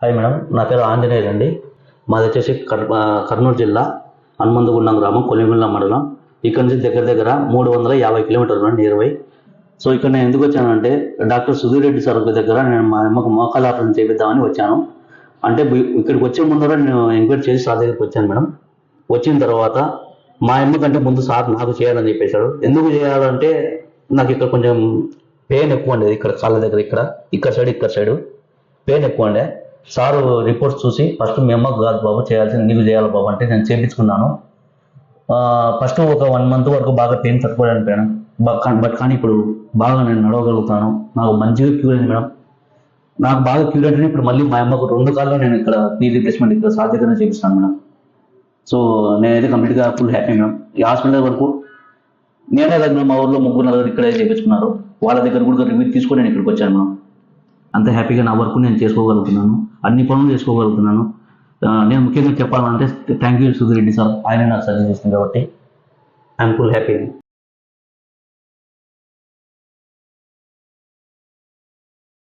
Hi madam, నా పేరు ఆంజనేయులు అండి. మాది వచ్చేసి కర్నూలు జిల్లా హనుమంతగుండం గ్రామం, కొలిమిల్ల మండలం. ఇక్కడ నుంచి దగ్గర దగ్గర 350 కిలోమీటర్లు మేడం, నియర్ బై. సో ఇక్కడ నేను ఎందుకు వచ్చానంటే, డాక్టర్ సుధీర్ రెడ్డి సార్ దగ్గర నేను మా అమ్మకు మోకాల ఆపరేషన్ చేపిద్దామని వచ్చాను. అంటే ఇక్కడికి వచ్చే ముందర నేను ఎంక్వైరీ చేసి సార్ దగ్గరికి వచ్చాను మేడం. వచ్చిన తర్వాత మా అమ్మ కంటే ముందు సార్ నాకు చేయాలని చెప్పేశాడు. ఎందుకు చేయాలంటే నాకు ఇక్కడ కొంచెం పెయిన్ ఎక్కువ ఉండేది, ఇక్కడ కాళ్ళ దగ్గర, ఇక్కడ సైడ్ పెయిన్ ఎక్కువ ఉండే. సారు రిపోర్ట్స్ చూసి ఫస్ట్ మీ అమ్మకు కాదు బాబు చేయాల్సింది, నీకు చేయాలి బాబు అంటే నేను చేయించుకున్నాను. ఫస్ట్ ఒక 1 month వరకు బాగా పెయిన్ తట్టుకోవడానికి పోయాను. బట్ కానీ ఇప్పుడు బాగా నేను నడవగలుగుతాను. నాకు మంచిగా క్యూర్ అయింది మేడం. నాకు బాగా క్యూర్ అంటే ఇప్పుడు మళ్ళీ మా అమ్మకు 2 కాళ్ళు నేను ఇక్కడ నీ రిప్లేస్మెంట్ ఇక్కడ సార్ దగ్గర చేపిస్తాను మేడం. సో నేనైతే కంప్లీట్గా ఫుల్ హ్యాపీ మేడం. ఈ హాస్పిటల్ వరకు నేనే దగ్గర మా ఊర్లో 3-4 ఇక్కడే చేయించుకున్నారు. వాళ్ళ దగ్గర కూడా రివ్యూ తీసుకొని నేను ఇక్కడికి వచ్చాను మేడం. అంత హ్యాపీగా నా వర్క్ నేను చేసుకోగలుగుతున్నాను, అన్ని పనులు చేసుకోగలుగుతున్నాను. నేను ముఖ్యంగా చెప్పాలంటే thank you Sudheer Reddy sir, ఆయన నాకు సజెస్ట్ చేసింది కాబట్టి ఐఎమ్ ఫుల్ హ్యాపీ.